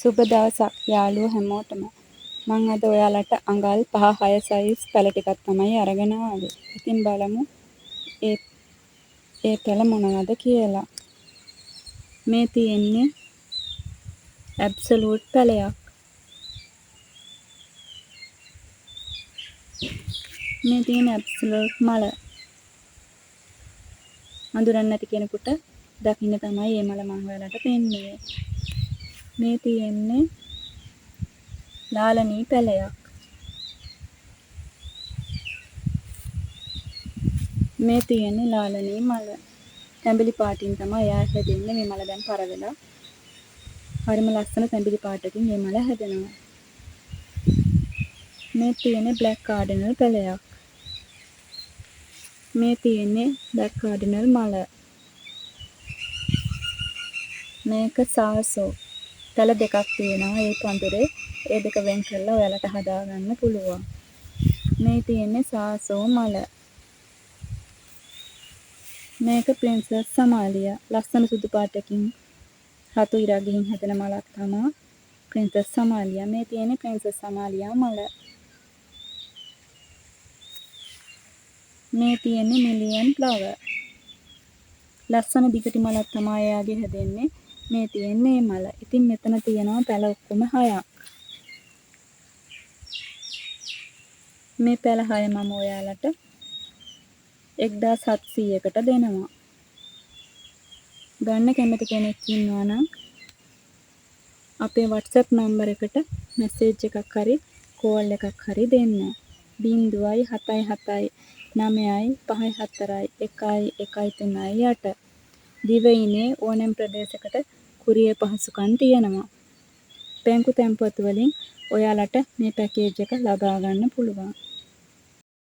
සුබ දවසක් යාළුවෝ හැමෝටම. මං අද ඔයාලට අඟල් 5-6 සයිස් පැල ටිකක් තමයි අරගෙන ආවේ. ඉතින් බලමු ඒ පැල මොනවද කියලා. මේ තියෙන්නේ ඇබ්සලූට් පැලයක්. මේ තියෙන ඇබ්සලූට් මල. අඳුරන්නේ නැති කෙනෙකුට දකින්න තමයි මේ මල මං ඔයාලට පෙන්නුවේ. මේ තියෙන්නේ ලාලනී පැලයක්. මේ තියෙන්නේ ලාලනී මල. තැඹිලි පාටින් තමයි එයා හැදෙන්නේ. මේ මල දැන් පර වෙලා. හරිම ලස්සන තැඹිලි පාටකින් මේ මල හැදෙනවා. මේ තියෙන්නේ බ්ලැක් කාඩිනල් පැලයක්. මේ තියෙන්නේ බ්ලැක් කාඩිනල් මල. මේක සාසෝ. පැල දෙකක් තියෙනවා ඒ පඳුරේ. ඒ දෙක වෙන් කරලා ඔයාලට හදාගන්න පුළුවන්. මේ තියෙන්නේ සාසෝ මල. මේක ප්‍රින්සස් සමාලියා. ලස්සන සුදු පාටකින් රතු ඉරා ගිහින් හැදෙන මලක් තමයි ප්‍රින්සස් සමාලියා. මේ තියෙන්නේ ප්‍රින්සස් සමාලියා මල. මේ තියෙන්නේ මිලියන් ෆ්ලවර්. ලස්සන දිගටි මලක් තමයි එයාගේ හැදෙන්නේ. මේ තියෙන්නේ මල. ඉතින් මෙතන තියෙනවා පැල ඔක්කොම 6ක්. මේ පැල 6 මම ඔයාලට 1700කට දෙනවා. ගන්න කැමති කෙනෙක් ඉන්නවා නම් අපේ WhatsApp නම්බර් එකට මැසේජ් එකක් හරි කෝල් එකක් හරි දෙන්න. 077 9යි 54යි 1යි 138. දිවයිනේ ඕනෑම ප්‍රදේශයකට කුරියර් පහසුකම් තියෙනවා. බැංකු තැන්පතු වලින් ඔයාලට මේ පැකේජ් එක ලබා ගන්න පුළුවන්.